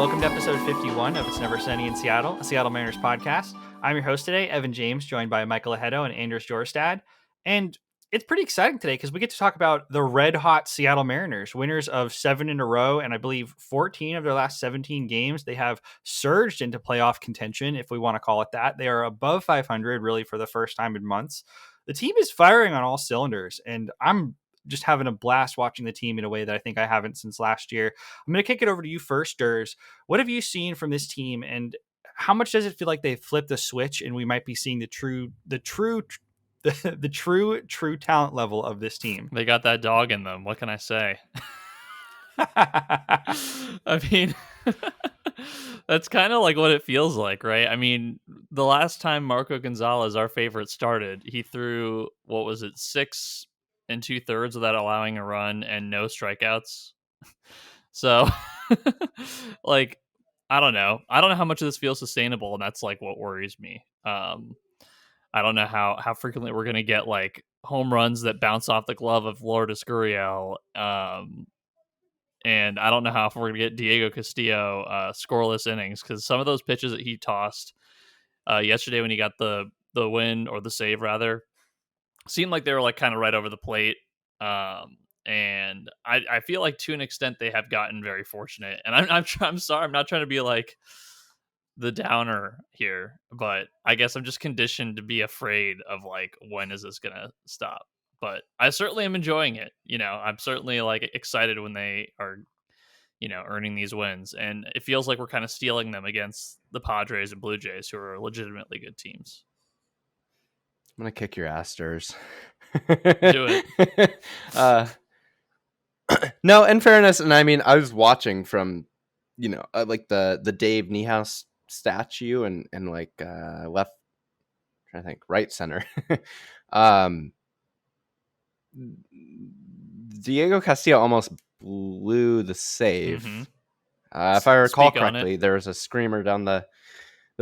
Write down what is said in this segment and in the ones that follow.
welcome to episode 51 of It's Never Sunny in Seattle, a Seattle Mariners podcast. I'm your host today, Evan James, joined by Michael Ahedo and Andres Jorstad. And it's pretty exciting today because we get to talk about the red-hot Seattle Mariners, winners of 7 in a row, and I believe 14 of their last 17 games. They have surged into playoff contention, if we want to call it that. They are above 500, really, for the first time in months. The team is firing on all cylinders, and I'm just having a blast watching the team in a way that I think I haven't since last year. I'm going to kick it over to you first, Durs. What have you seen from this team, and how much does it feel like they flipped the switch and we might be seeing the true talent level of this team? They got that dog in them. What can I say? I mean, that's kind of like what it feels like, right? I mean, the last time Marco Gonzalez, our favorite, started, he threw, 6 2/3 without allowing a run and no strikeouts. So, like, I don't know. I don't know how much of this feels sustainable, and that's like what worries me. I don't know how frequently we're gonna get like home runs that bounce off the glove of Lourdes Gurriel. And I don't know how if we're gonna get Diego Castillo scoreless innings, because some of those pitches that he tossed yesterday when he got the win, or the save rather, seemed like they were like kind of right over the plate. And I feel like to an extent they have gotten very fortunate. And I'm sorry, I'm not trying to be like the downer here, but I guess I'm just conditioned to be afraid of like, when is this gonna stop? But I certainly am enjoying it. I'm certainly like excited when they are, earning these wins, and it feels like we're kind of stealing them against the Padres and Blue Jays, who are legitimately good teams. I'm gonna kick your ass, Durs. Do it. No, in fairness, and I mean, I was watching from, like the Dave Niehaus statue and like left, I'm trying to think, right center. Diego Castillo almost blew the save. Mm-hmm. If I recall correctly, there was a screamer down the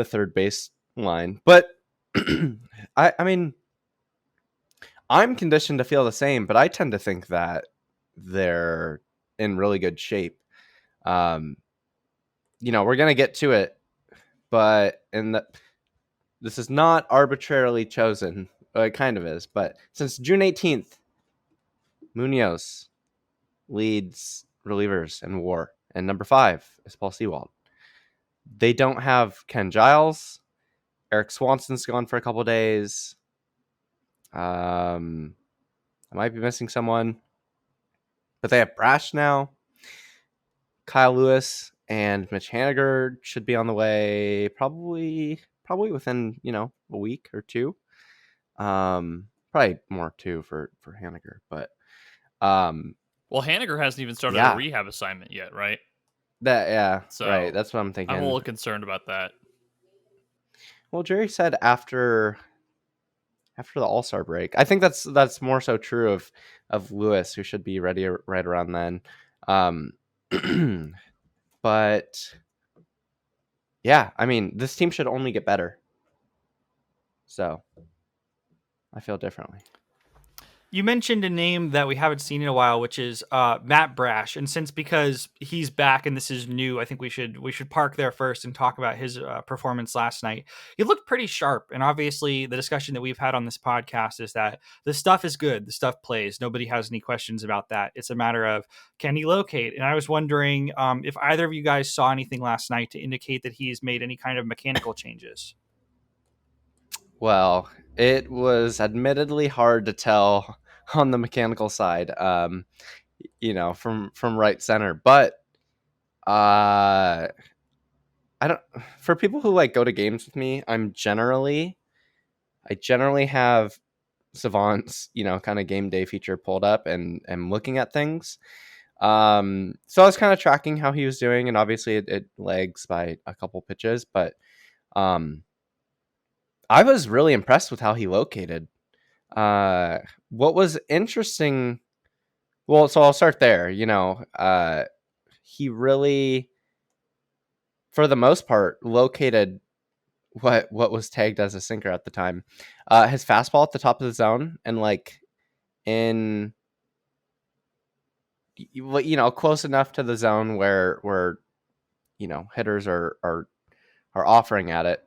third base line. But I mean, I'm conditioned to feel the same, but I tend to think that they're in really good shape. We're gonna get to it, but this is not arbitrarily chosen. It kind of is, but since June 18th, Muñoz leads relievers in WAR, and number 5 is Paul Sewald. They don't have Ken Giles. Eric Swanson's gone for a couple days. I might be missing someone, but they have Brash now. Kyle Lewis and Mitch Haniger should be on the way probably within a week or two. Probably more too for Haniger, but well, Haniger hasn't even started a rehab assignment yet, right? Right. That's what I'm thinking. I'm a little concerned about that. Well, Jerry said after the All-Star break. I think that's more so true of Lewis, who should be ready right around then. But yeah, I mean, this team should only get better. So I feel differently. You mentioned a name that we haven't seen in a while, which is Matt Brash. And because he's back and this is new, I think we should park there first and talk about his performance last night. He looked pretty sharp. And obviously the discussion that we've had on this podcast is that the stuff is good. The stuff plays. Nobody has any questions about that. It's a matter of, can he locate? And I was wondering if either of you guys saw anything last night to indicate that he's made any kind of mechanical changes. Well, it was admittedly hard to tell on the mechanical side, from right center. But I don't. For people who like go to games with me, I generally have Savant's kind of game day feature pulled up and looking at things. So I was kind of tracking how he was doing, and obviously it lags by a couple pitches, but I was really impressed with how he located. What was interesting, well, so I'll start there. He really, for the most part, located what was tagged as a sinker at the time. His fastball at the top of the zone, and like in, close enough to the zone where hitters are offering at it.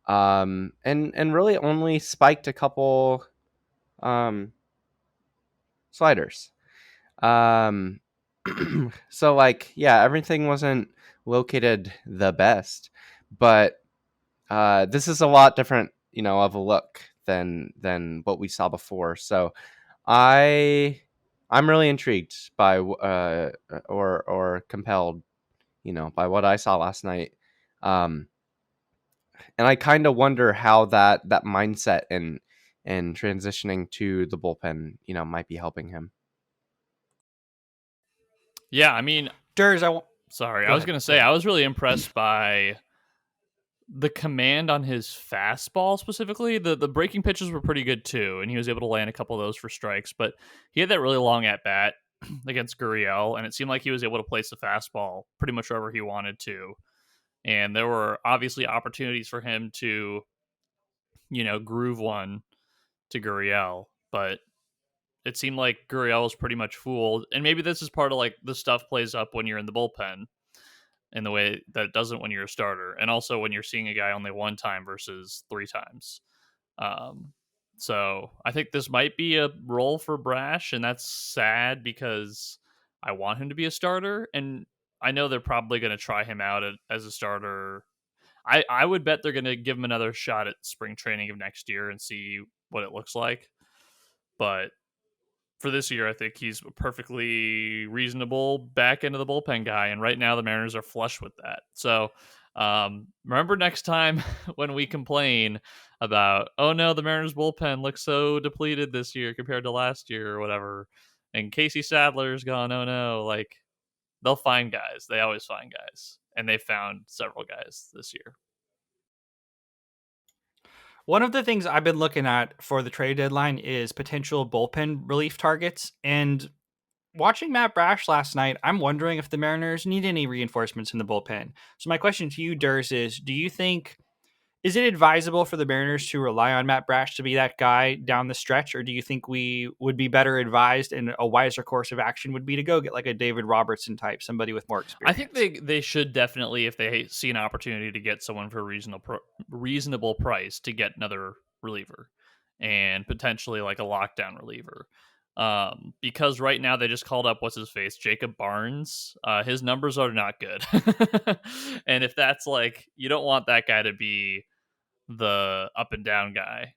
And really only spiked a couple sliders. So like, yeah, everything wasn't located the best, but this is a lot different, of a look than what we saw before. So I'm really intrigued by or compelled, by what I saw last night. And I kind of wonder how that mindset and transitioning to the bullpen, might be helping him. Yeah, I mean, Durs, I was going to say, I was really impressed by the command on his fastball specifically. The breaking pitches were pretty good too, and he was able to land a couple of those for strikes, but he had that really long at bat against Gurriel, and it seemed like he was able to place the fastball pretty much wherever he wanted to. And there were obviously opportunities for him to, groove one to Gurriel, but it seemed like Gurriel was pretty much fooled. And maybe this is part of like the stuff plays up when you're in the bullpen in the way that it doesn't when you're a starter. And also when you're seeing a guy only one time versus 3 times. So I think this might be a role for Brash, and that's sad because I want him to be a starter. And I know they're probably going to try him out as a starter. I would bet they're going to give him another shot at spring training of next year and see what it looks like. But for this year, I think he's a perfectly reasonable back end of the bullpen guy. And right now the Mariners are flush with that. So remember next time when we complain about, oh no, the Mariners bullpen looks so depleted this year compared to last year or whatever. And Casey Sadler's gone, oh no, like they'll find guys. They always find guys. And they found several guys this year. One of the things I've been looking at for the trade deadline is potential bullpen relief targets. And watching Matt Brash last night, I'm wondering if the Mariners need any reinforcements in the bullpen. So my question to you, Durs, is is it advisable for the Mariners to rely on Matt Brash to be that guy down the stretch? Or do you think we would be better advised and a wiser course of action would be to go get like a David Robertson type, somebody with more experience? I think they should definitely, if they see an opportunity to get someone for a reasonable price, to get another reliever and potentially like a lockdown reliever. Because right now they just called up, what's his face, Jacob Barnes. His numbers are not good. And if that's like, you don't want that guy to be the up and down guy.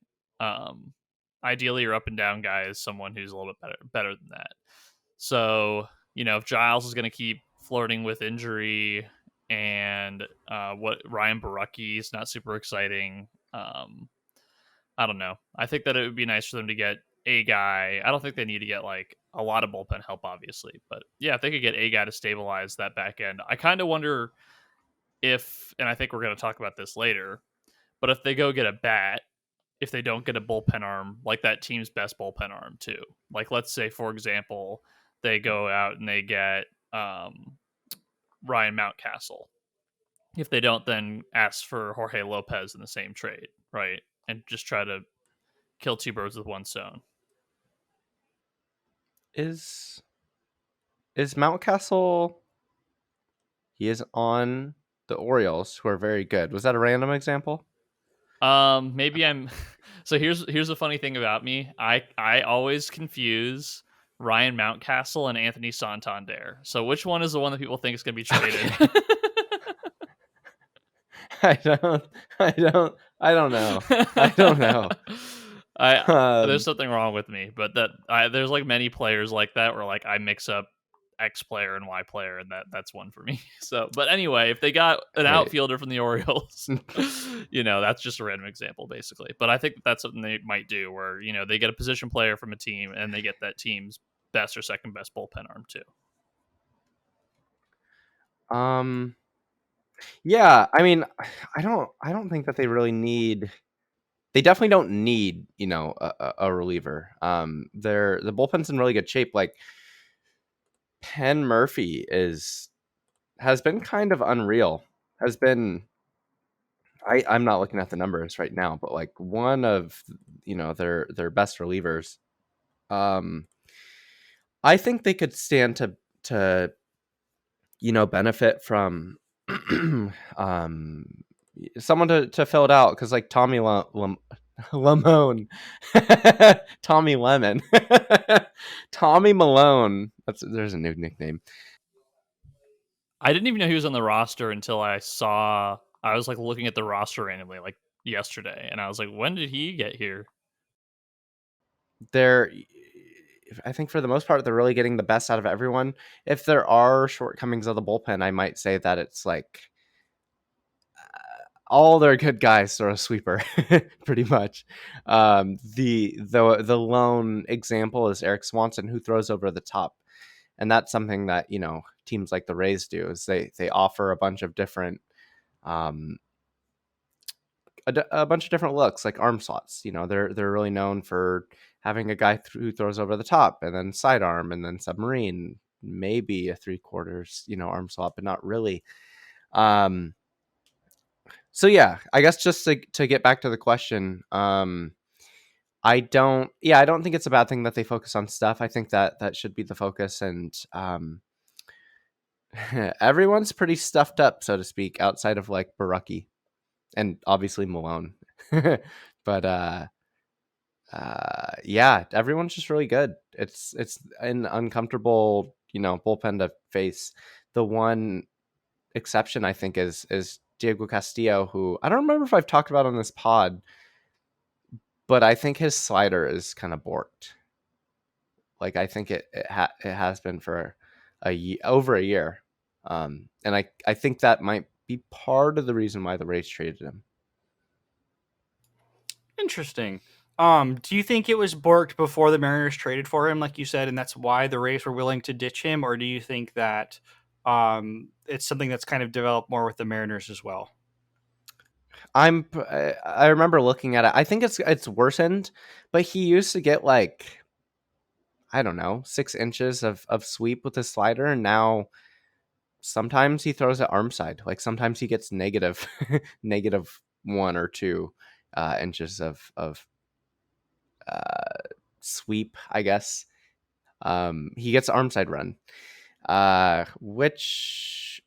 Ideally your up and down guy is someone who's a little bit better than that. So, if Giles is going to keep flirting with injury and what Ryan Baracki is not super exciting, I don't know. I think that it would be nice for them to get a guy. I don't think they need to get like a lot of bullpen help, obviously, but yeah, if they could get a guy to stabilize that back end. I kind of wonder if, and I think we're going to talk about this later, but if they go get a bat, if they don't get a bullpen arm, like that team's best bullpen arm too. Like, let's say, for example, they go out and they get Ryan Mountcastle. If they don't, then ask for Jorge Lopez in the same trade, right? And just try to kill 2 birds with 1 stone. Is Mountcastle? He is on the Orioles, who are very good. Was that a random example? Maybe I'm. So here's the funny thing about me. I always confuse Ryan Mountcastle and Anthony Santander. So which one is the one that people think is going to be traded? I don't know. I don't know. There's something wrong with me, but there's like many players like that where like I mix up X player and Y player, and that's one for me. So, but anyway, if they got an outfielder from the Orioles, that's just a random example basically. But I think that's something they might do where, they get a position player from a team and they get that team's best or second best bullpen arm too. Yeah, I mean, I don't think that they really need. They definitely don't need, a reliever. The bullpen's in really good shape. Like Penn Murphy has been kind of unreal. I'm not looking at the numbers right now, but like one of their best relievers. I think they could stand to benefit from Someone to fill it out, because like Tommy Lemon, Tommy Lemon, Tommy Malone. There's a new nickname. I didn't even know he was on the roster until I was like looking at the roster randomly like yesterday, and I was like, when did he get here? I think for the most part, they're really getting the best out of everyone. If there are shortcomings of the bullpen, I might say that it's like all their good guys throw a sweeper, pretty much. The lone example is Eric Swanson, who throws over the top, and that's something that teams like the Rays do. Is they offer a bunch of different a bunch of different looks, like arm slots. They're really known for having a guy who throws over the top, and then sidearm, and then submarine, maybe a 3/4 arm slot, but not really. So yeah, I guess just to get back to the question, I don't think it's a bad thing that they focus on stuff. I think that should be the focus, and everyone's pretty stuffed up, so to speak, outside of like Baraki and obviously Malone. But yeah, everyone's just really good. It's an uncomfortable, bullpen to face. The one exception, I think, is Diego Castillo, who I don't remember if I've talked about on this pod, but I think his slider is kind of borked. Like, I think it has been for over a year. And I think that might be part of the reason why the Rays traded him. Interesting. Do you think it was borked before the Mariners traded for him, like you said, and that's why the Rays were willing to ditch him? Or do you think that it's something that's kind of developed more with the Mariners as well? I remember looking at it. I think it's worsened, but he used to get like, I don't know, 6 inches of sweep with his slider, and now sometimes he throws it arm side. Like sometimes he gets negative 1 or 2 inches of sweep, I guess. He gets arm side run, which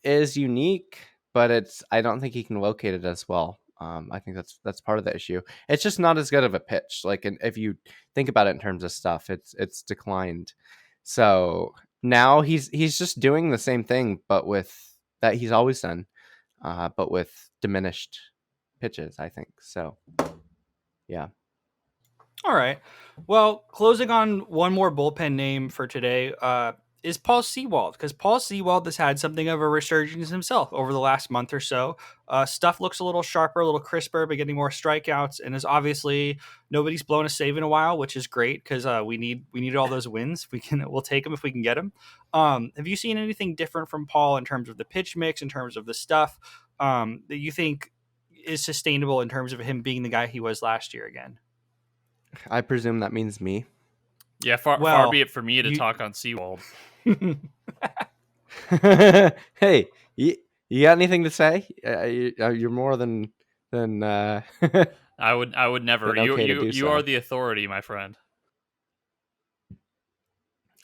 is unique, but I don't think he can locate it as well. I think that's part of the issue. It's just not as good of a pitch. Like, if you think about it in terms of stuff, it's declined. So now he's just doing the same thing, but with that he's always done, but with diminished pitches, I think. So yeah. All right. Well, closing on one more bullpen name for today is Paul Sewald, because Paul Sewald has had something of a resurgence himself over the last month or so. Stuff looks a little sharper, a little crisper, but getting more strikeouts, and is obviously nobody's blown a save in a while, which is great because we need all those wins. We'll take them if we can get them. Have you seen anything different from Paul in terms of the pitch mix, in terms of the stuff that you think is sustainable in terms of him being the guy he was last year again? I presume that means me. Yeah, far be it for me to talk on Sewald. Hey, you got anything to say? You're more than I would never. You are the authority, my friend.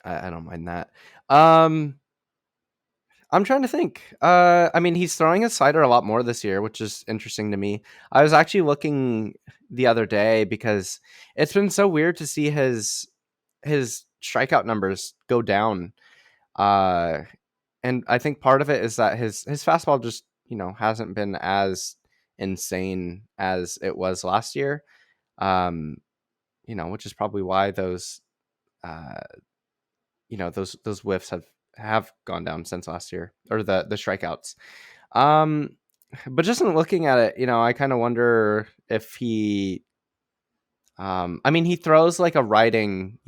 I don't mind that. I'm trying to think. I mean, he's throwing his slider a lot more this year, which is interesting to me. I was actually looking the other day because it's been so weird to see his strikeout numbers go down. And I think part of it is that his fastball just, hasn't been as insane as it was last year. Which is probably why those whiffs have gone down since last year, or the strikeouts. But just in looking at it, I kind of wonder if he, he throws like a riding,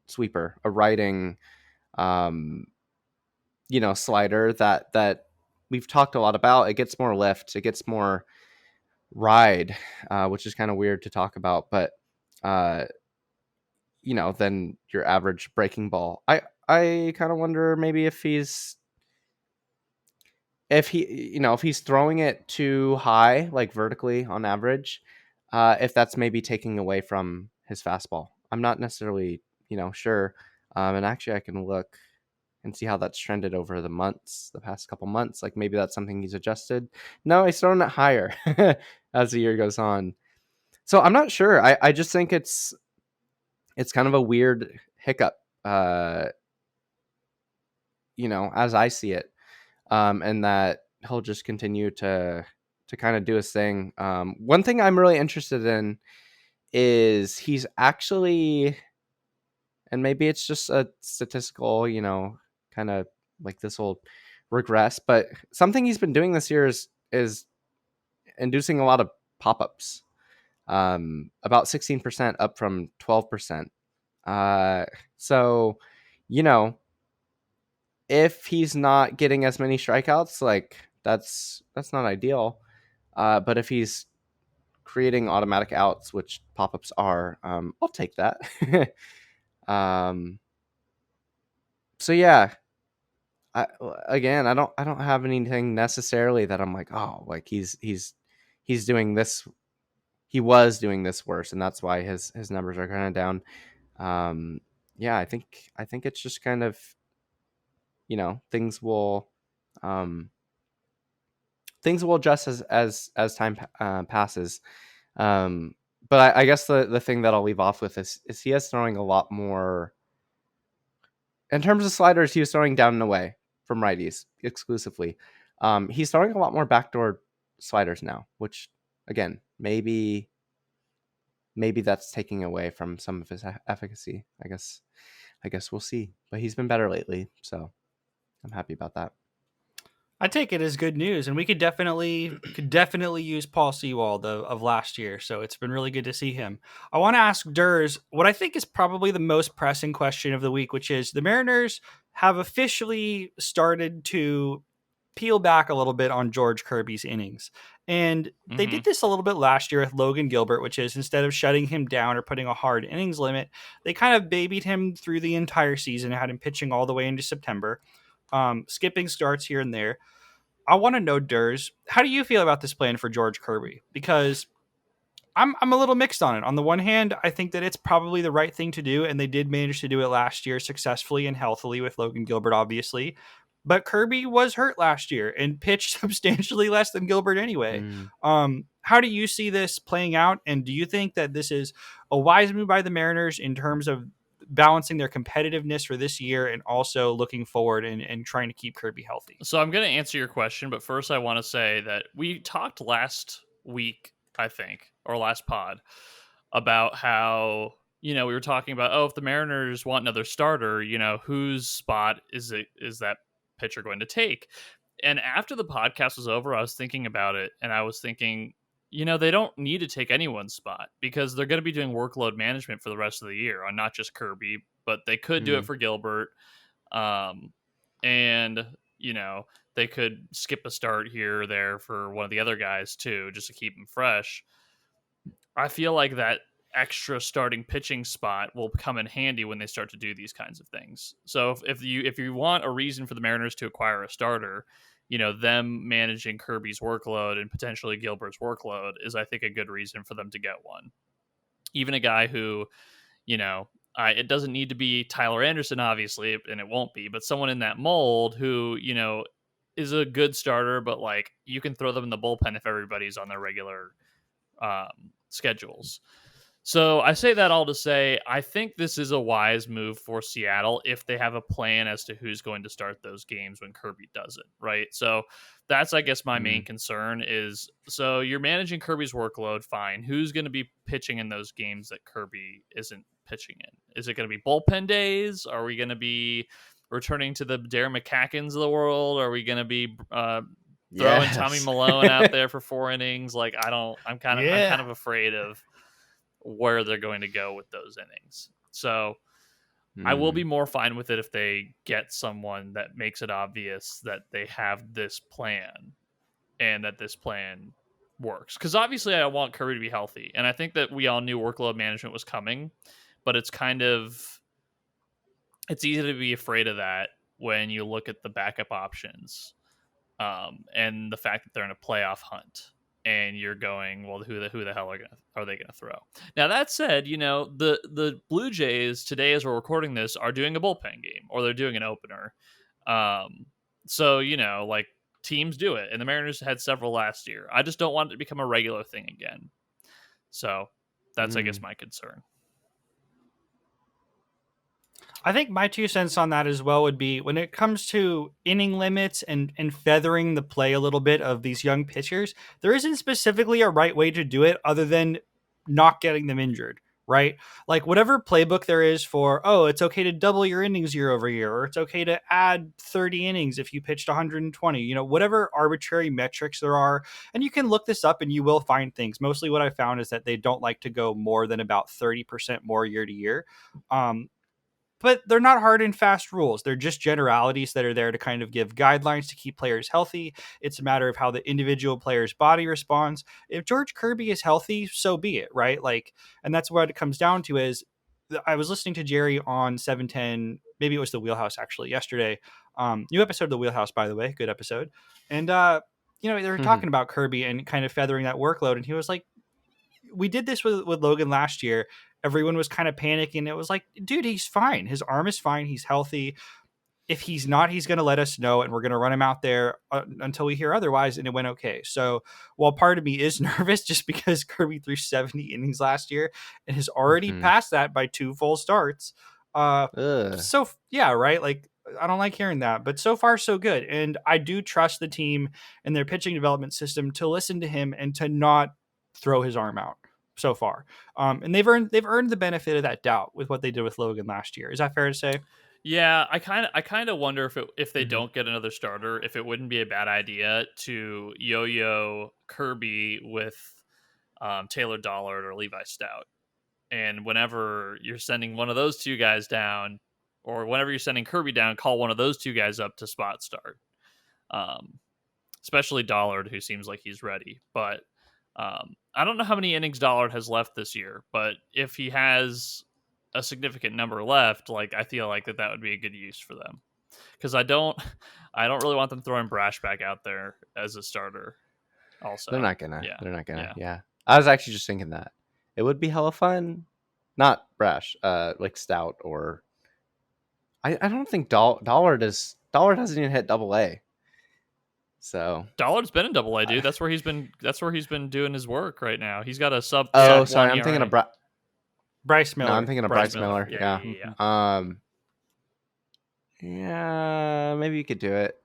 sweeper, a riding, slider that we've talked a lot about. It gets more lift, it gets more ride, which is kind of weird to talk about, but than your average breaking ball. I kind of wonder maybe if he's throwing it too high, like vertically on average, if that's maybe taking away from his fastball. I'm not necessarily, sure. And actually I can look and see how that's trended over the past couple months. Like maybe that's something he's adjusted. No, he's throwing it higher as the year goes on. So I'm not sure. I just think it's kind of a weird hiccup, as I see it, and that he'll just continue to kind of do his thing. One thing I'm really interested in is he's actually, and maybe it's just a statistical, kind of like this will regress, but something he's been doing this year is inducing a lot of pop-ups. About 16% up from 12%. So, if he's not getting as many strikeouts, like that's not ideal. But if he's creating automatic outs, which pop-ups are, I'll take that. So yeah, I don't have anything necessarily that I'm like, oh, like he's doing this. He was doing this worse, and that's why his numbers are kind of down. Yeah, I think it's just kind of, things will adjust as time passes. But I guess the thing that I'll leave off with is he is throwing a lot more. In terms of sliders, he was throwing down and away from righties exclusively. He's throwing a lot more backdoor sliders now, which again, maybe that's taking away from some of his efficacy. I guess we'll see. But he's been better lately, so I'm happy about that. I take it as good news, and we could definitely use Paul Sewald of last year. So it's been really good to see him. I want to ask Durs what I think is probably the most pressing question of the week, which is the Mariners have officially started to peel back a little bit on George Kirby's innings. And they did this a little bit last year with Logan Gilbert, which is instead of shutting him down or putting a hard innings limit, they kind of babied him through the entire season, had him pitching all the way into September, skipping starts here and there. I want to know, Durs, how do you feel about this plan for George Kirby? Because I'm a little mixed on it. On the one hand, I think that it's probably the right thing to do, and they did manage to do it last year successfully and healthily with Logan Gilbert, obviously. But Kirby was hurt last year and pitched substantially less than Gilbert anyway. How do you see this playing out? And do you think that this is a wise move by the Mariners in terms of balancing their competitiveness for this year and also looking forward and trying to keep Kirby healthy? So I'm going to answer your question, but first I want to say that we talked last week, I think, or last pod, about how, we were talking about, if the Mariners want another starter, whose spot is that pitcher going to take? And after the podcast was over, I was thinking about it, and I was thinking, they don't need to take anyone's spot because they're going to be doing workload management for the rest of the year on not just Kirby, but they could do it for Gilbert. And, they could skip a start here or there for one of the other guys too, just to keep them fresh. I feel like that extra starting pitching spot will come in handy when they start to do these kinds of things. So if you want a reason for the Mariners to acquire a starter, them managing Kirby's workload and potentially Gilbert's workload is, I think, a good reason for them to get one. Even a guy who, it doesn't need to be Tyler Anderson, obviously, and it won't be, but someone in that mold who, is a good starter, but like you can throw them in the bullpen if everybody's on their regular schedules. So I say that all to say, I think this is a wise move for Seattle if they have a plan as to who's going to start those games when Kirby does it, right? So that's, I guess, my main concern is, so you're managing Kirby's workload, fine. Who's going to be pitching in those games that Kirby isn't pitching in? Is it going to be bullpen days? Are we going to be returning to the Darren McCackens of the world? Are we going to be throwing Tommy Malone out there for 4 innings? Like, I'm kind of afraid of where they're going to go with those innings. So I will be more fine with it if they get someone that makes it obvious that they have this plan and that this plan works. Because obviously I want Kirby to be healthy. And I think that we all knew workload management was coming, but it's easy to be afraid of that when you look at the backup options and the fact that they're in a playoff hunt. and you're going, well, who the hell are they gonna throw? Now that said, the Blue Jays today, as we're recording this, are doing a bullpen game, or they're doing an opener. So like teams do it, and the Mariners had several last year. I just don't want it to become a regular thing again. So that's I guess my concern. I think my 2 cents on that as well would be when it comes to inning limits and feathering the play a little bit of these young pitchers, there isn't specifically a right way to do it other than not getting them injured, right? Like whatever playbook there is for, oh, it's okay to double your innings year over year, or it's okay to add 30 innings if you pitched 120, whatever arbitrary metrics there are. And you can look this up and you will find things. Mostly what I found is that they don't like to go more than about 30% more year to year. But they're not hard and fast rules. They're just generalities that are there to kind of give guidelines to keep players healthy. It's a matter of how the individual player's body responds. If George Kirby is healthy, so be it, right? Like, and that's what it comes down to is I was listening to Jerry on 710, maybe it was the Wheelhouse actually yesterday. New episode of the Wheelhouse, by the way, good episode. And, they were talking about Kirby and kind of feathering that workload. And he was like, we did this with Logan last year. Everyone was kind of panicking. It was like, dude, he's fine. His arm is fine. He's healthy. If he's not, he's going to let us know, and we're going to run him out there until we hear otherwise. And it went okay. So while part of me is nervous just because Kirby threw 70 innings last year and has already passed that by 2 full starts. So yeah, right. Like, I don't like hearing that, but so far so good. And I do trust the team and their pitching development system to listen to him and to not throw his arm out so far. And they've earned the benefit of that doubt with what they did with Logan last year. Is that fair to say? Yeah, I kind of wonder if they don't get another starter, if it wouldn't be a bad idea to yo-yo Kirby with Taylor Dollard or Levi Stout. And whenever you're sending one of those 2 guys down, or whenever you're sending Kirby down, call one of those 2 guys up to spot start. Especially Dollard, who seems like he's ready. But I don't know how many innings Dollard has left this year, but if he has a significant number left, like I feel like that would be a good use for them. Because I don't really want them throwing Brash back out there as a starter. Also, they're not gonna. Yeah. I was actually just thinking that it would be hella fun. Not Brash, like Stout or. I don't think Dollard hasn't even hit AA. So Dollard's been in AA, dude. That's where he's been doing his work right now. He's got a sub. Oh, sorry, I'm thinking of Bryce Miller. No, I'm thinking of Bryce Miller. Yeah. Yeah, maybe you could do it.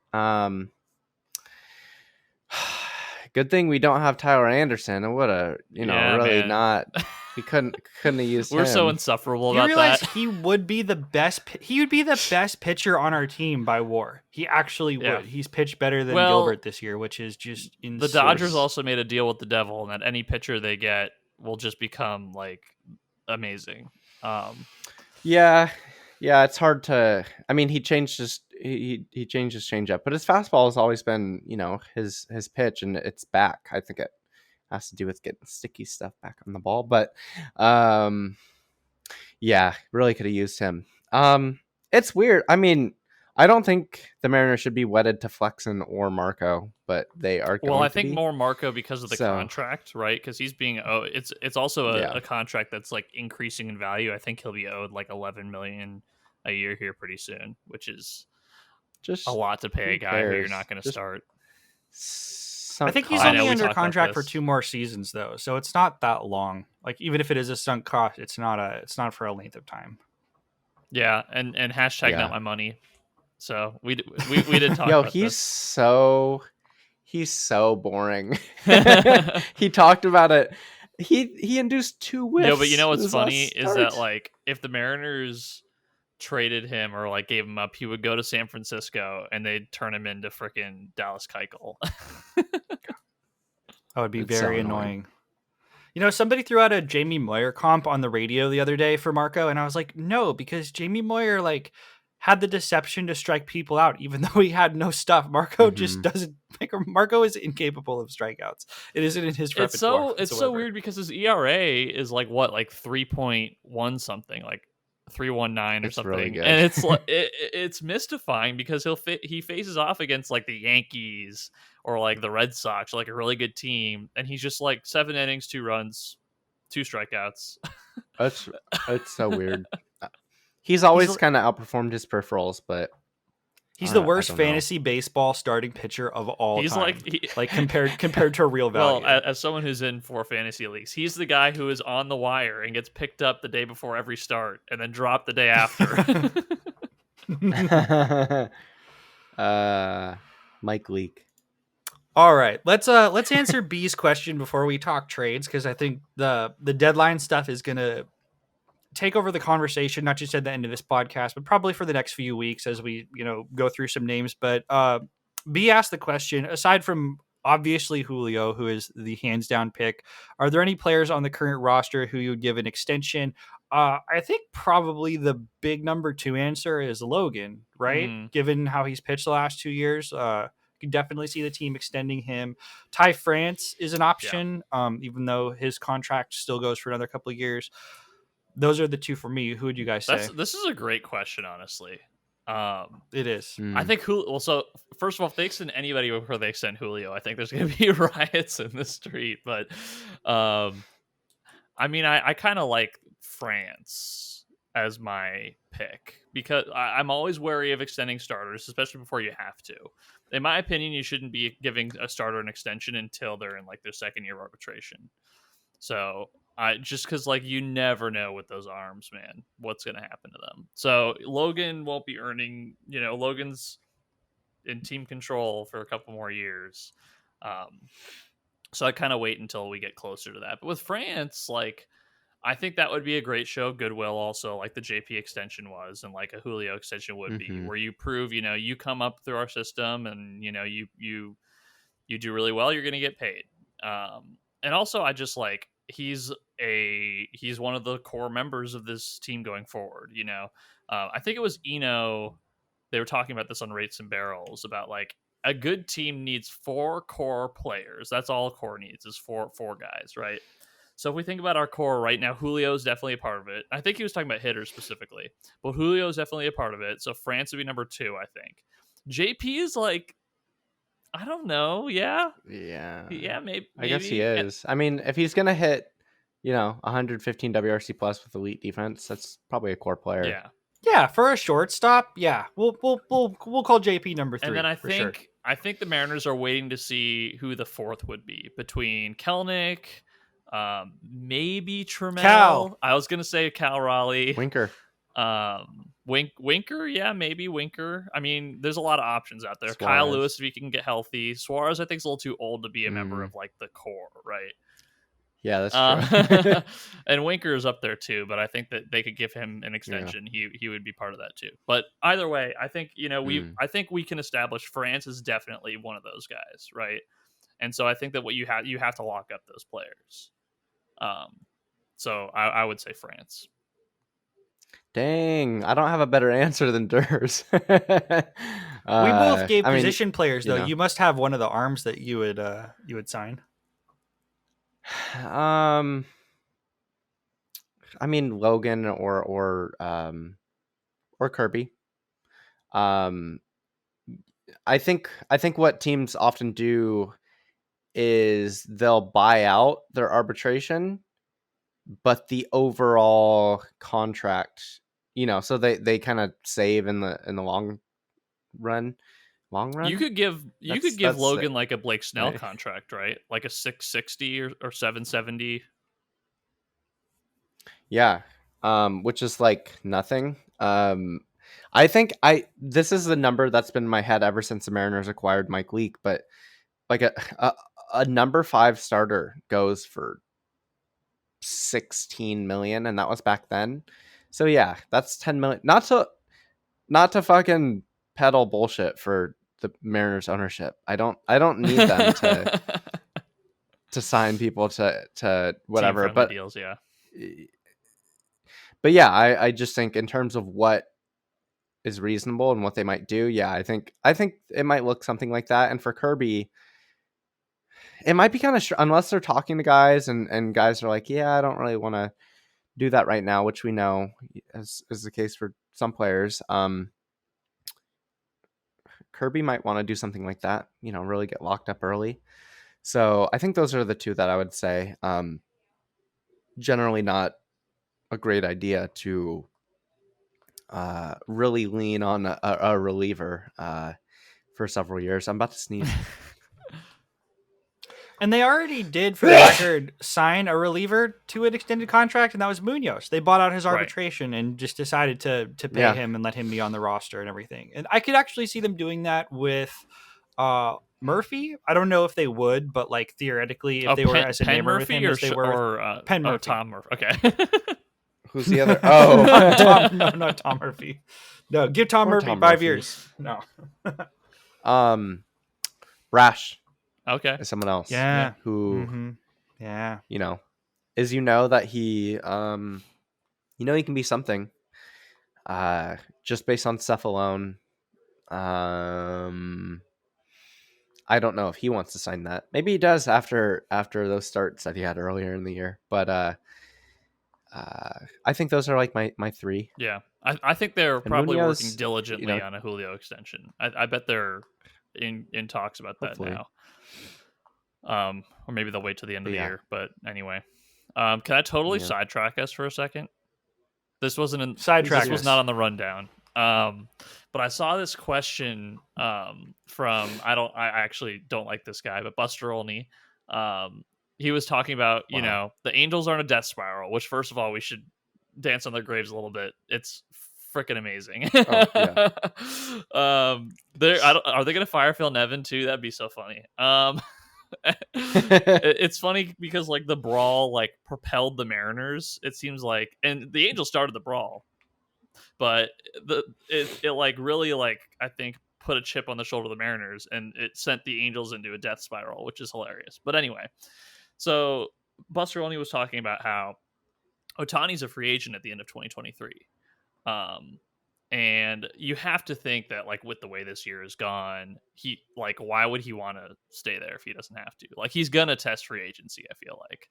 Good thing we don't have Tyler Anderson. It would have, really not. We couldn't have used him. We're so insufferable about that. You realize he would be the best. He would be the best pitcher on our team by WAR. He actually would. Yeah. He's pitched better than Gilbert this year, which is just insane. The Dodgers also made a deal with the devil, and that any pitcher they get will just become like amazing. Yeah, it's hard to. I mean, he changed his changeup, but his fastball has always been, his pitch, and it's back. I think it has to do with getting sticky stuff back on the ball, but yeah, really could have used him. It's weird. I mean, I don't think the Mariners should be wedded to Flexen or Marco, but they are. Well, I think more Marco because of the contract, right? Because he's being owed. It's also a contract that's like increasing in value. I think he'll be owed like $11 million a year here pretty soon, which is just a lot to pay a guy who you're not going to start. I think he's only under contract for 2 more seasons though, so it's not that long. Like even if it is a sunk cost, it's not for a length of time. Yeah, and hashtag not my money. So we did talk. Yo, about he's this. so boring. He talked about it. He induced 2 whiffs. No, but you know what's funny is that like if the Mariners traded him or like gave him up, he would go to San Francisco and they'd turn him into freaking Dallas Keuchel. That would be very annoying. Somebody threw out a Jamie Moyer comp on the radio the other day for Marco, and I was like, no, because Jamie Moyer like had the deception to strike people out, even though he had no stuff. Marco just doesn't. Marco is incapable of strikeouts. It isn't in his repertoire. It's so weird because his ERA is like what, like 3.1 something, like 319 or It's something, really good. and it's like it's mystifying because he faces off against like the Yankees or like the Red Sox, like a really good team, and he's just like 7 innings, 2 runs, 2 strikeouts. It's so weird. He's always kind of outperformed his peripherals, but he's the worst don't know. fantasy baseball starting pitcher of all He's time. Like compared to a real value. Well, as someone who's in 4 fantasy leagues, he's the guy who is on the wire and gets picked up the day before every start and then dropped the day after. Mike Leake. All right, let's answer B's question before we talk trades, because I think the deadline stuff is gonna take over the conversation, not just at the end of this podcast, but probably for the next few weeks as we go through some names. But B asked the question: aside from obviously Julio, who is the hands down pick, are there any players on the current roster who you would give an extension? I think probably the big number 2 answer is Logan, right? Mm-hmm. Given how he's pitched the last 2 years, you can definitely see the team extending him. Ty France is an option, even though his contract still goes for another couple of years. Those are the 2 for me. Who would you guys say? This is a great question, honestly. It is. I think Julio. Well, so first of all, if they extend anybody before they extend Julio, I think there's going to be riots in the street. But, I mean, I kind of like France as my pick because I'm always wary of extending starters, especially before you have to. In my opinion, you shouldn't be giving a starter an extension until they're in like their second year of arbitration. So just because like you never know with those arms, man, what's going to happen to them. So Logan won't be earning, Logan's in team control for a couple more years. So I kind of wait until we get closer to that. But with France, like, I think that would be a great show. Goodwill also, like the JP extension was, and like a Julio extension would be, where you prove, you come up through our system and, you do really well, you're going to get paid. And also I just like, he's one of the core members of this team going forward. I think it was Eno. They were talking about this on Rates and Barrels about like a good team needs 4 core players. That's all a core needs is four guys, right? So if we think about our core right now, Julio's definitely a part of it. I think he was talking about hitters specifically, but Julio's definitely a part of it. So France would be number 2, I think. JP is like, I don't know. Yeah, maybe. I guess he is. I mean, if he's gonna hit, 115 WRC plus with elite defense, that's probably a core player. Yeah, for a shortstop, yeah, we'll call JP number 3. And then I think the Mariners are waiting to see who the 4th would be between Kelnick, maybe Trammell. Cal. I was gonna say Cal Raleigh. Winker. Winker, yeah, maybe Winker. I mean, there's a lot of options out there. Suarez. Kyle Lewis, if he can get healthy. Suarez, I think, is a little too old to be a member of like the core, right? Yeah, that's true. And Winker is up there too, but I think that they could give him an extension. Yeah. He would be part of that too. But either way, I think I think we can establish France is definitely one of those guys, right? And so I think that what you have to lock up those players. So I would say France. Dang, I don't have a better answer than Durs. We both gave position players, though. You must have one of the arms that you would sign. I mean Logan or Kirby. I think what teams often do is they'll buy out their arbitration, but the overall contract, so they kind of save in the long run. You could give Logan like a Blake Snell contract, right? Like a 660 or 770. Yeah. Which is like nothing. I think this is the number that's been in my head ever since the Mariners acquired Mike Leake, but like a number 5 starter goes for 16 million, and that was back then. So yeah, that's 10 million. Not to fucking peddle bullshit for the Mariners ownership. I don't need them to sign people to whatever, but deals, yeah. But yeah, I just think in terms of what is reasonable and what they might do, yeah, I think it might look something like that. And for Kirby, it might be kind of unless they're talking to guys and guys are like, yeah, I don't really want to do that right now, which we know is the case for some players. Kirby might want to do something like that, really get locked up early. So I think those are the two that I would say. Generally not a great idea to really lean on a reliever for several years. I'm about to sneeze. And they already did, for the record, sign a reliever to an extended contract, and that was Muñoz. They bought out his arbitration and just decided to pay him and let him be on the roster and everything. And I could actually see them doing that with Murphy. I don't know if they would, but like theoretically, if they were as enamored with him as they were Penn Murphy. Tom Murphy. Okay. Who's the other? Oh, not Tom Murphy. No, give Tom Murphy Tom 5 Murphy. years. No. Brash. Okay. Is someone else. Yeah. Who, yeah. is that he, he can be something. Just based on stuff alone. I don't know if he wants to sign that. Maybe he does after those starts that he had earlier in the year. But I think those are like my three. Yeah. I think they're probably Muñoz, working diligently on a Julio extension. I bet they're in talks about Hopefully. that now. Or maybe they'll wait till the end of the year. But anyway, can I totally sidetrack us for a second? This wasn't in sidetrack. This was not on the rundown. But I saw this question from I actually don't like this guy, but Buster Olney. He was talking about the Angels are in a death spiral. Which, first of all, we should dance on their graves a little bit. It's freaking amazing. Are they going to fire Phil Nevin too? That'd be so funny. It's funny because like the brawl like propelled the Mariners, it seems like, and the Angels started the brawl, but it like really like I think put a chip on the shoulder of the Mariners, and it sent the Angels into a death spiral, which is hilarious. But anyway, so Buster Olney was talking about how Ohtani's a free agent at the end of 2023. And you have to think that, like, with the way this year has gone, why would he want to stay there if he doesn't have to? Like, he's gonna test free agency, I feel like.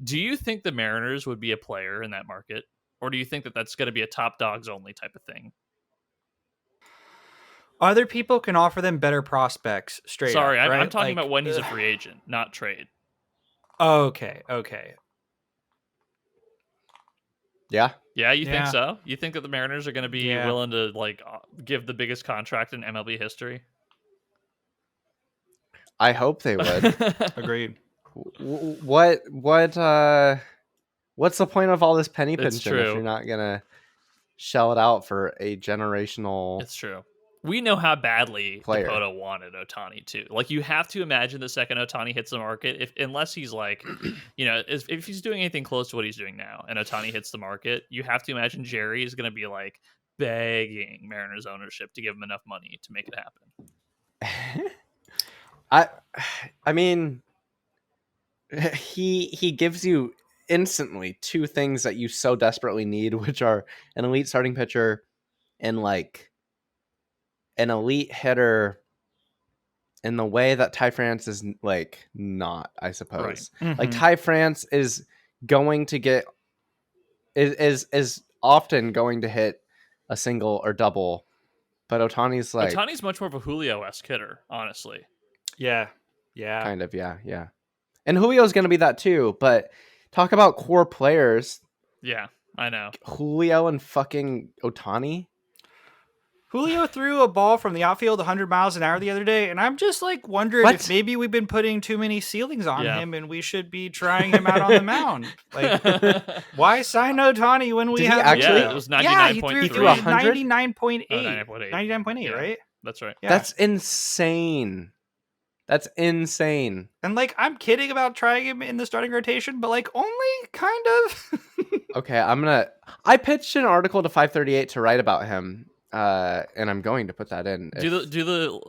Do you think the Mariners would be a player in that market, or do you think that that's going to be a top dogs only type of thing? Other people can offer them better prospects. Sorry, up, right? I'm talking about when he's a free agent, not trade. Okay. Yeah, you think so? You think that the Mariners are going to be willing to like give the biggest contract in MLB history? I hope they would. Agreed. What's the point of all this penny pinching if you're not gonna shell it out for a generational? It's true. We know how badly player. Dakota wanted Ohtani too. Like, you have to imagine the second Ohtani hits the market, unless he's like, if he's doing anything close to what he's doing now, and Ohtani hits the market, you have to imagine Jerry is going to be like begging Mariners ownership to give him enough money to make it happen. I mean, he gives you instantly two things that you so desperately need, which are an elite starting pitcher and like an elite hitter in the way that Ty France is like not, I suppose. Right. Like Ty France is going to get is often going to hit a single or double, but Ohtani's much more of a Julio-esque hitter, honestly. Yeah. Kind of, yeah. And Julio's going to be that too, but talk about core players. Yeah, I know. Julio and fucking Ohtani. Julio threw a ball from the outfield 100 miles an hour the other day, and I'm just like wondering if maybe we've been putting too many ceilings on him, and we should be trying him out on the mound. Like, why sign Ohtani when we have? Actually, it was 99.3. He threw 99.8. 99.8, right? That's right. Yeah. That's insane. And like, I'm kidding about trying him in the starting rotation, but like, only kind of. Okay, I pitched an article to 538 to write about him. And I'm going to put that in. Is Julio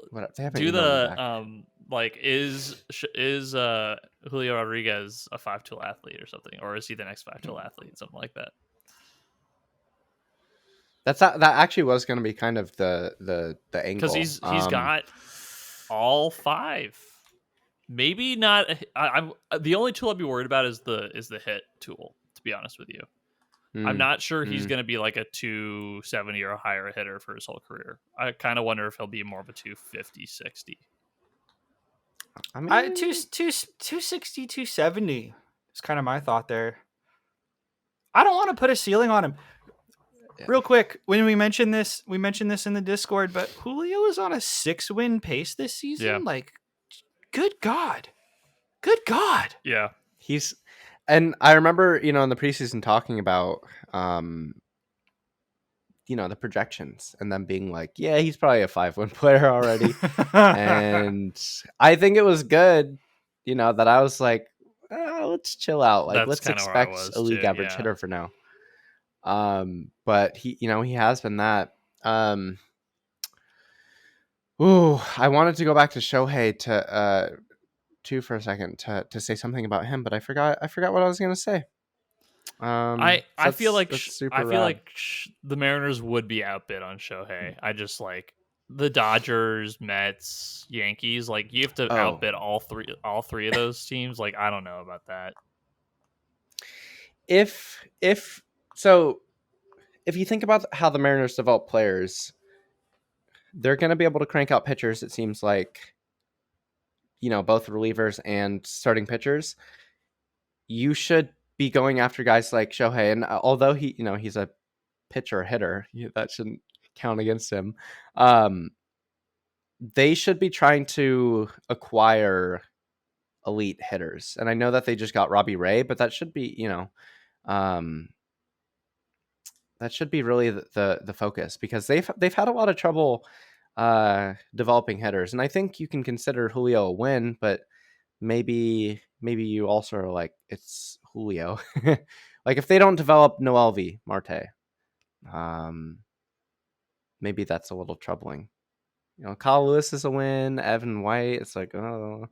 Rodriguez a 5-tool athlete or something, or is he the next 5-tool athlete, something like that? That actually was going to be kind of the angle, because he's got all 5. Maybe not. I'm the only tool I'd be worried about is the hit tool, to be honest with you. I'm not sure he's going to be like a 270 or a higher hitter for his whole career. I kind of wonder if he'll be more of a 250, 60. I mean, 260, 270 is kind of my thought there. I don't want to put a ceiling on him. Yeah. Real quick, when we mentioned this in the Discord, but Julio is on a 6-win pace this season. Yeah. Like, good God. Yeah. And I remember, in the preseason talking about, the projections and them being like, yeah, he's probably a 5-win player already. And I think it was good, that I was like, let's chill out. Like, let's expect a league average hitter for now. But he has been that. I wanted to go back to Shohei too for a second to say something about him, but I forgot what I was going to say. I feel like the Mariners would be outbid on Shohei. I just like the Dodgers, Mets, Yankees. Like, you have to outbid all three of those teams. Like, I don't know about that. If you think about how the Mariners develop players, they're going to be able to crank out pitchers. It seems like, both relievers and starting pitchers. You should be going after guys like Shohei, and although he's a pitcher hitter, that shouldn't count against him. They should be trying to acquire elite hitters, and I know that they just got Robbie Ray, but that should be that should be really the focus, because they've had a lot of trouble developing hitters, and I think you can consider Julio a win, but maybe you also are like, it's Julio. Like, if they don't develop Noelvi Marte, maybe that's a little troubling. Kyle Lewis is a win. Evan White, it's like, oh.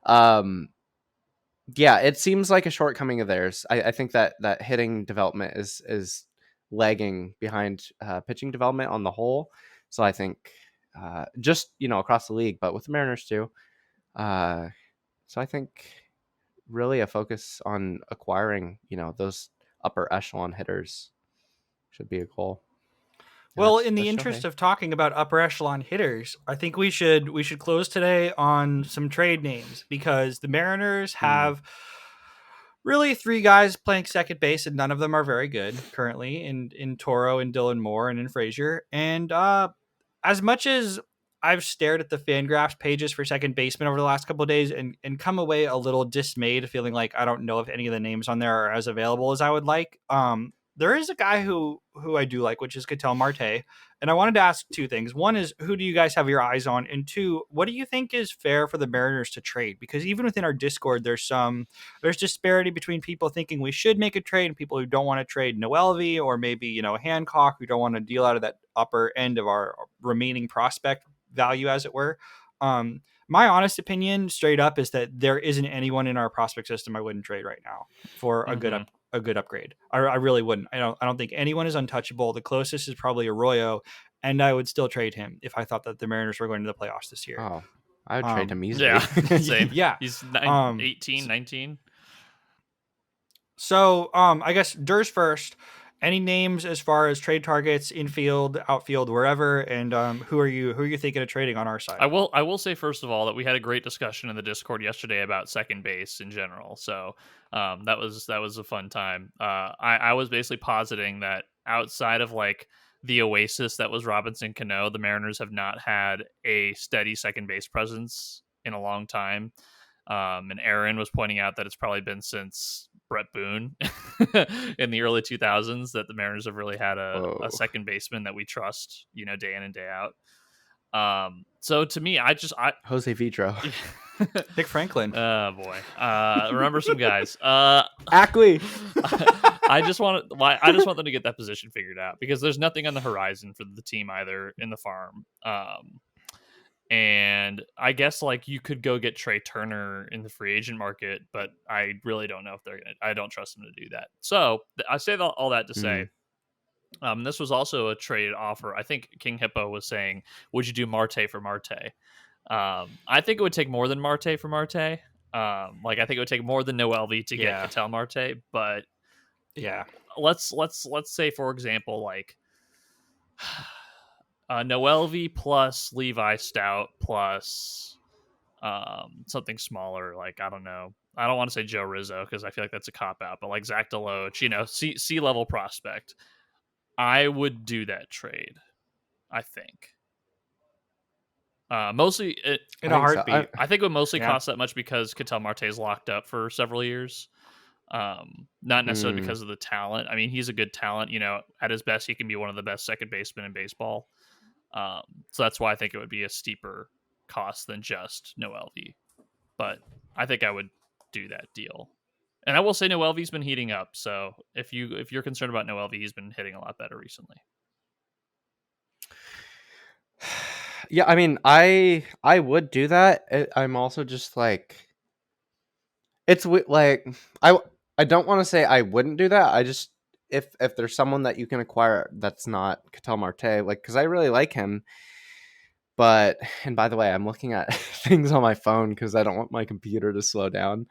Yeah, it seems like a shortcoming of theirs. I think that hitting development is lagging behind pitching development on the whole. So I think just, across the league, but with the Mariners too. So I think really a focus on acquiring, those upper echelon hitters should be a goal. Well, in the interest of talking about upper echelon hitters, I think we should close today on some trade names, because the Mariners have really 3 guys playing second base, and none of them are very good currently, in Toro and Dylan Moore and in Frazier. And as much as I've stared at the Fangraphs pages for second baseman over the last couple of days and come away a little dismayed, feeling like I don't know if any of the names on there are as available as I would like. There is a guy who I do like, which is Ketel Marte. And I wanted to ask 2 things. One is, who do you guys have your eyes on? And 2, what do you think is fair for the Mariners to trade? Because even within our Discord, there's disparity between people thinking we should make a trade and people who don't want to trade Noelvi, or maybe, Hancock, who don't want to deal out of that upper end of our remaining prospect value, as it were. My honest opinion, straight up, is that there isn't anyone in our prospect system I wouldn't trade right now for a good upgrade. I really wouldn't. I don't think anyone is untouchable. The closest is probably Arroyo, and I would still trade him if I thought that the Mariners were going to the playoffs this year. Oh, I would trade him easily. Yeah, same. Yeah, he's 18, 19. So, I guess Durs first. Any names as far as trade targets, infield, outfield, wherever, and who are you thinking of trading on our side? I will say, first of all, that we had a great discussion in the Discord yesterday about second base in general. So that was a fun time. I was basically positing that outside of like the oasis that was Robinson Cano, the Mariners have not had a steady second base presence in a long time. And Aaron was pointing out that it's probably been since Brett Boone in the early 2000s that the Mariners have really had a second baseman that we trust, day in and day out. So to me, Jose Vitro, Nick Franklin. Oh boy, remember some guys. Ackley. I just want them to get that position figured out, because there's nothing on the horizon for the team either in the farm. And I guess like you could go get Trey Turner in the free agent market, but I really don't know if I don't trust them to do that. So I say all that to say, this was also a trade offer. I think King Hippo was saying, would you do Marte for Marte? I think it would take more than Marte for Marte. I think it would take more than Noelvi to get Ketel Marte, but Yeah. Let's say, for example, like Noelvi plus Levi Stout plus something smaller, like I don't know. I don't want to say Joe Rizzo because I feel like that's a cop out, but like Zach Deloach, C level prospect. I would do that trade. I think. Mostly, In a So. heartbeat. I think it would mostly cost that much because Ketel Marte is locked up for several years. Not necessarily because of the talent. I mean, he's a good talent. At his best, he can be one of the best second basemen in baseball. So that's why I think it would be a steeper cost than just Noelvi. But I think I would do that deal. And I will say Noelvi's been heating up. So if you're concerned about Noelvi, he's been hitting a lot better recently. Yeah, I mean, I would do that. I'm also just like, it's like I don't want to say I wouldn't do that. I just if there's someone that you can acquire that's not Ketel Marte, like, because I really like him. But, and by the way, I'm looking at things on my phone because I don't want my computer to slow down.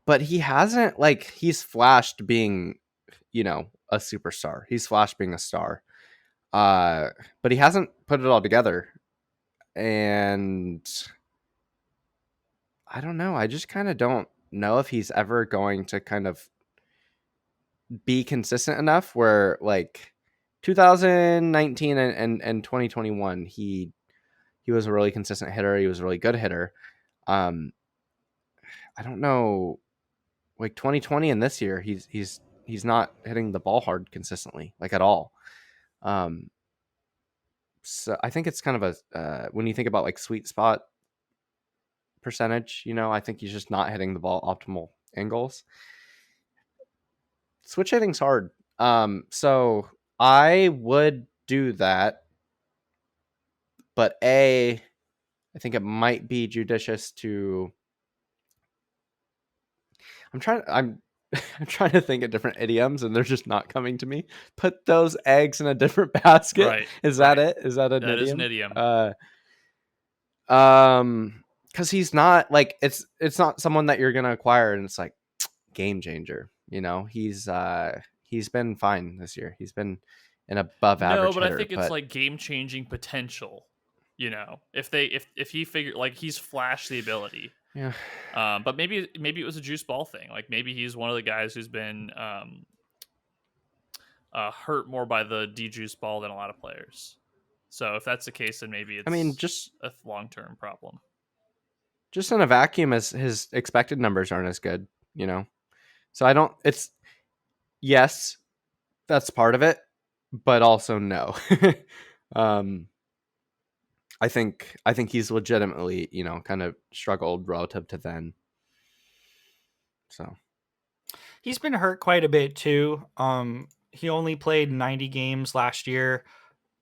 But he hasn't, like, he's flashed being, a superstar. He's flashed being a star. But he hasn't put it all together. And I don't know. I just kind of don't know if he's ever going to kind of be consistent enough where, like, 2019 and 2021, he was a really consistent hitter. He was a really good hitter. I don't know, like 2020 and this year, he's not hitting the ball hard consistently, like, at all. So I think it's kind of a when you think about like sweet spot percentage, I think he's just not hitting the ball optimal angles. Switch hitting's hard. So I would do that, but I think it might be judicious to. I'm trying to think of different idioms, and they're just not coming to me. Put those eggs in a different basket. Right. Is that it? Is that an idiom? That is an idiom. Because he's not like it's not someone that you're gonna acquire, and it's like game changer. He's been fine this year. He's been an above average. No, but hitter, I think it's like game changing potential. If he figured, like, he's flashed the ability. Yeah. But maybe it was a juice ball thing. Like, maybe he's one of the guys who's been hurt more by the de-juice ball than a lot of players. So if that's the case, then maybe it's just a long-term problem. Just in a vacuum, as his expected numbers aren't as good, So I don't. It's yes, that's part of it, but also no. I think he's legitimately, kind of struggled relative to then. So he's been hurt quite a bit too. He only played 90 games last year,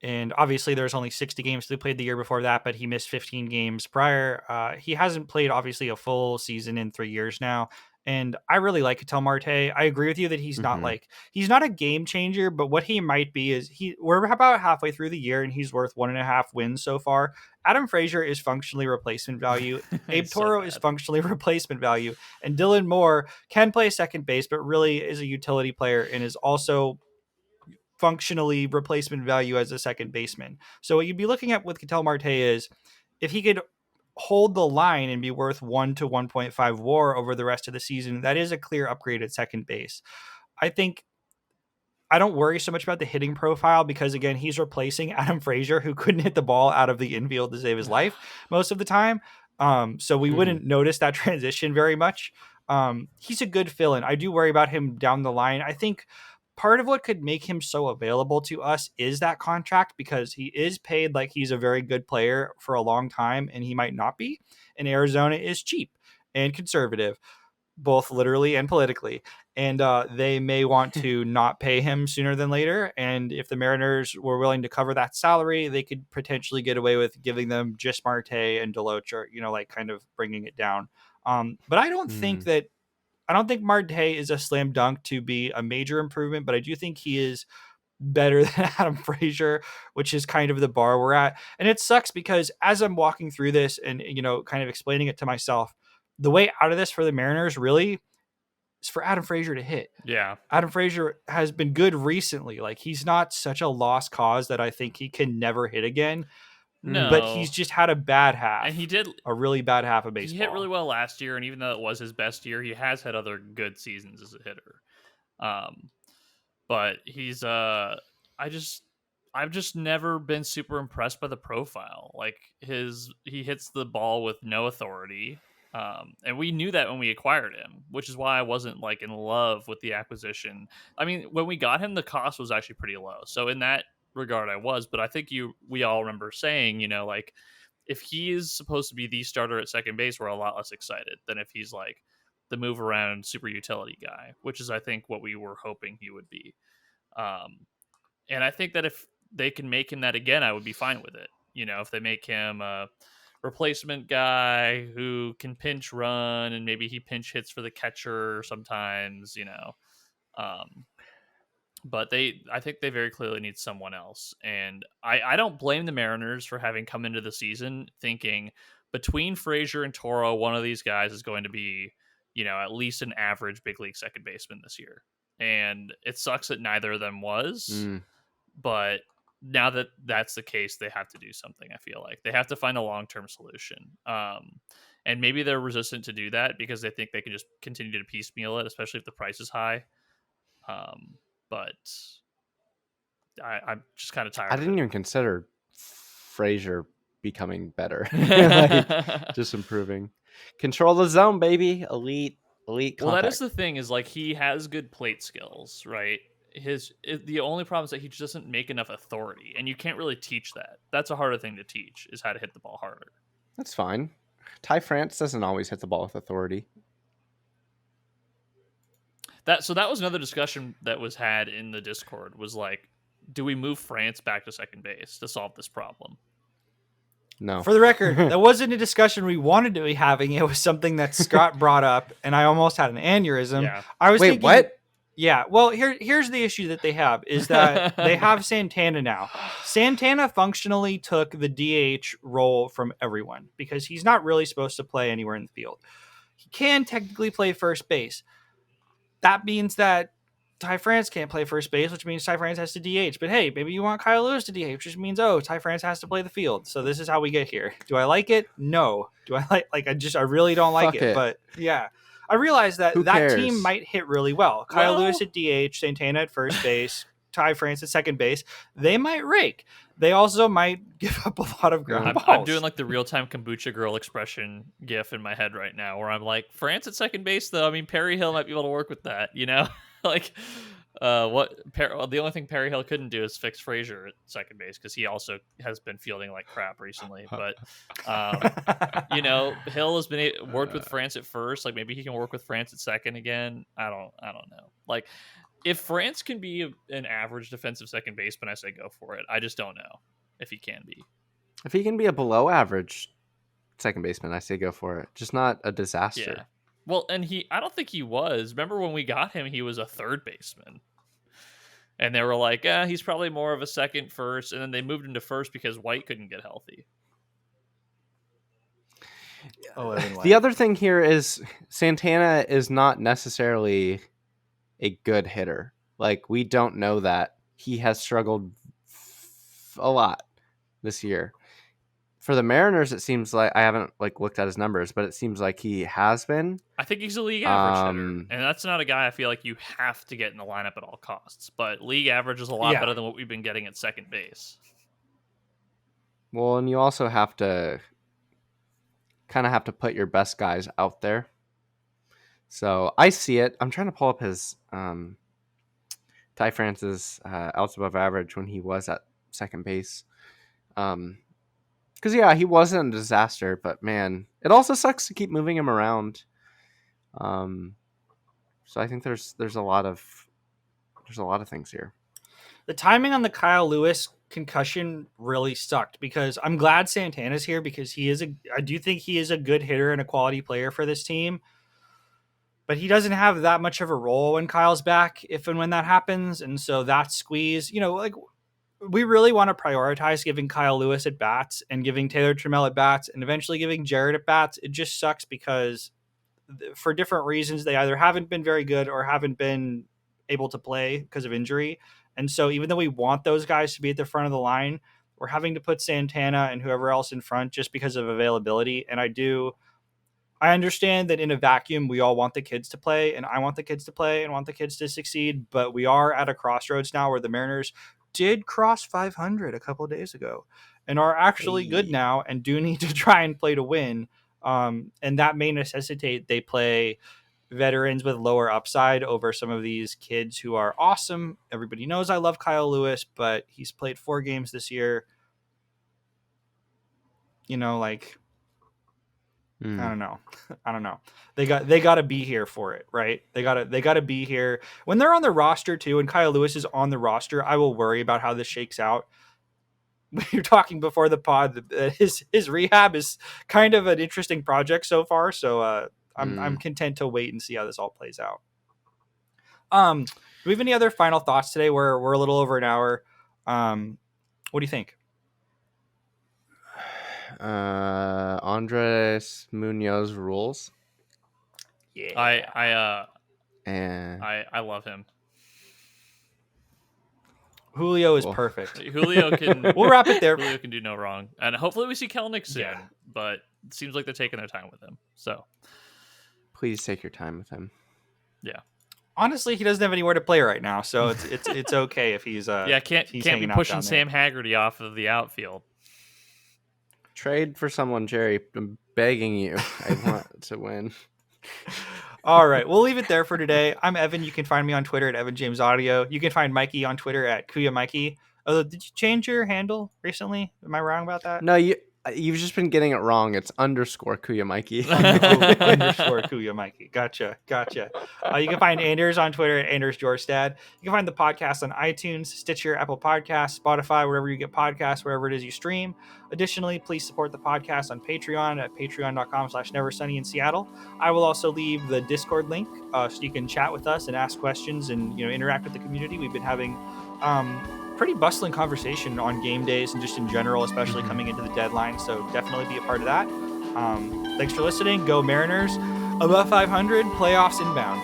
and obviously there's only 60 games they played the year before that, but he missed 15 games prior. He hasn't played obviously a full season in 3 years now. And I really like Ketel Marte. I agree with you that he's not he's not a game changer, but what he might be is we're about halfway through the year and he's worth 1.5 wins so far. Adam Frazier is functionally replacement value. Abe Toro is functionally replacement value. And Dylan Moore can play second base, but really is a utility player and is also functionally replacement value as a second baseman. So what you'd be looking at with Ketel Marte is if he could hold the line and be worth 1 to 1.5 WAR over the rest of the season, that is a clear upgrade at second base. I think I don't worry so much about the hitting profile because, again, he's replacing Adam Frazier, who couldn't hit the ball out of the infield to save his life most of the time. So we wouldn't notice that transition very much. He's a good fill-in. I do worry about him down the line. I think part of what could make him so available to us is that contract, because he is paid like he's a very good player for a long time, and he might not be. And Arizona is cheap and conservative, both literally and politically. And they may want to not pay him sooner than later. And if the Mariners were willing to cover that salary, they could potentially get away with giving them just Marte and Deloach, or, like kind of bringing it down. But I don't think Marte is a slam dunk to be a major improvement, but I do think he is better than Adam Frazier, which is kind of the bar we're at. And it sucks because as I'm walking through this and, kind of explaining it to myself, the way out of this for the Mariners really is for Adam Frazier to hit. Yeah. Adam Frazier has been good recently. Like, he's not such a lost cause that I think he can never hit again. No. But he's just had a bad half. And he did a really bad half of baseball. He hit really well last year, and even though it was his best year, he has had other good seasons as a hitter. But he's I've just never been super impressed by the profile. Like, he hits the ball with no authority. And we knew that when we acquired him, which is why I wasn't like in love with the acquisition. I mean, when we got him, the cost was actually pretty low. So in that regard, I was, but I think we all remember saying, you know, like, if he is supposed to be the starter at second base, we're a lot less excited than if he's like the move around super utility guy, which is, I think, what we were hoping he would be. And I think that if they can make him that again, I would be fine with it. You know, if they make him a replacement guy who can pinch run, and maybe he pinch hits for the catcher sometimes, you know. But I think they very clearly need someone else. And I don't blame the Mariners for having come into the season thinking between Frazier and Toro, one of these guys is going to be, you know, at least an average big league second baseman this year. And it sucks that neither of them was. But now that that's the case, they have to do something. I feel like they have to find a long-term solution. And maybe they're resistant to do that because they think they can just continue to piecemeal it, especially if the price is high. But I'm just kind of tired. I didn't even consider Frazier becoming better. Like, just improving. Control the zone, baby. Elite contact. Well, that is the thing, is like, he has good plate skills, right? The only problem is that he just doesn't make enough authority, and you can't really teach that. That's a harder thing to teach, is how to hit the ball harder. That's fine. Ty France doesn't always hit the ball with authority. So that was another discussion that was had in the Discord, was like, do we move France back to second base to solve this problem? No. For the record, that wasn't a discussion we wanted to be having. It was something that Scott brought up, and I almost had an aneurysm. Yeah. I was thinking, what? Yeah, well, here's the issue that they have, is that they have Santana now. Santana functionally took the DH role from everyone because he's not really supposed to play anywhere in the field. He can technically play first base. That means that Ty France can't play first base, which means Ty France has to DH. But hey, maybe you want Kyle Lewis to DH, which means, Ty France has to play the field. So this is how we get here. Do I like it? No. Do I I really don't like it. But yeah, I realize that team might hit really well. Kyle Lewis at DH, Santana at first base, Ty France at second base. They might rake. They also might give up a lot of ground balls. I'm doing like the real-time kombucha girl expression gif in my head right now, where I'm like, France at second base, though. I mean, Perry Hill might be able to work with that, you know? Like, the only thing Perry Hill couldn't do is fix Frazier at second base, because he also has been fielding like crap recently. But you know, Hill has been worked with France at first. Like, maybe he can work with France at second again. I don't know. Like, if France can be an average defensive second baseman, I say go for it. I just don't know if he can be. If he can be a below average second baseman, I say go for it. Just not a disaster. Yeah. Well, and I don't think he was. Remember when we got him, he was a third baseman. And they were like, he's probably more of a second, first. And then they moved him to first because White couldn't get healthy. The other thing here is Santana is not necessarily a good hitter. Like, we don't know that. He has struggled a lot this year. For the Mariners, it seems like, I haven't looked at his numbers, but it seems like he has been. I think he's a league average hitter, and that's not a guy I feel like you have to get in the lineup at all costs. But league average is a lot better than what we've been getting at second base. Well, and you also have to put your best guys out there. So I see it. I'm trying to pull up his Ty France's outs above average when he was at second base. Because, he wasn't a disaster, but, man, it also sucks to keep moving him around. So I think there's a lot of things here. The timing on the Kyle Lewis concussion really sucked, because I'm glad Santana's here, because I do think he is a good hitter and a quality player for this team. But he doesn't have that much of a role when Kyle's back, if and when that happens. And so that squeeze, we really want to prioritize giving Kyle Lewis at bats and giving Taylor Trammell at bats and eventually giving Jared at bats. It just sucks because for different reasons, they either haven't been very good or haven't been able to play because of injury. And so even though we want those guys to be at the front of the line, we're having to put Santana and whoever else in front just because of availability. And I understand that in a vacuum, we all want the kids to play, and I want the kids to play and want the kids to succeed. But we are at a crossroads now where the Mariners did cross 500 a couple of days ago and are actually good now and do need to try and play to win. And that may necessitate they play veterans with lower upside over some of these kids who are awesome. Everybody knows I love Kyle Lewis, but he's played 4 games this year. I don't know. They got to be here for it, right? They got to be here when they're on the roster too. And Kyle Lewis is on the roster. I will worry about how this shakes out. We were talking before the pod that his rehab is kind of an interesting project so far. So I'm content to wait and see how this all plays out. Do we have any other final thoughts today? We're a little over an hour. What do you think? Andres Muñoz rules. Yeah, I love him. Julio is perfect. Julio can. We'll wrap it there. Julio can do no wrong, and hopefully we see Kelenic soon. Yeah. But it seems like they're taking their time with him. So please take your time with him. Yeah. Honestly, he doesn't have anywhere to play right now, so it's okay if he's can't be pushing Sam Haggerty off of the outfield. Trade for someone, Jerry. I'm begging you. I want to win. All right, we'll leave it there for today. I'm Evan. You can find me on Twitter at Evan James Audio. You can find Mikey on Twitter at Kuya Mikey. Although, did you change your handle recently? Am I wrong about that? No, you've just been getting it wrong. It's _Kuya Mikey. _Kuya Mikey. Gotcha. You can find Anders on Twitter at Anders Jorstad. You can find the podcast on iTunes, Stitcher, Apple Podcasts, Spotify, wherever you get podcasts, wherever it is you stream. Additionally, please support the podcast on Patreon at patreon.com/NeverSunnyInSeattle. I will also leave the Discord link so you can chat with us and ask questions and interact with the community. We've been having pretty bustling conversation on game days and just in general, especially coming into the deadline. So definitely be a part of that. Thanks for listening. Go Mariners. Above 500, playoffs inbound.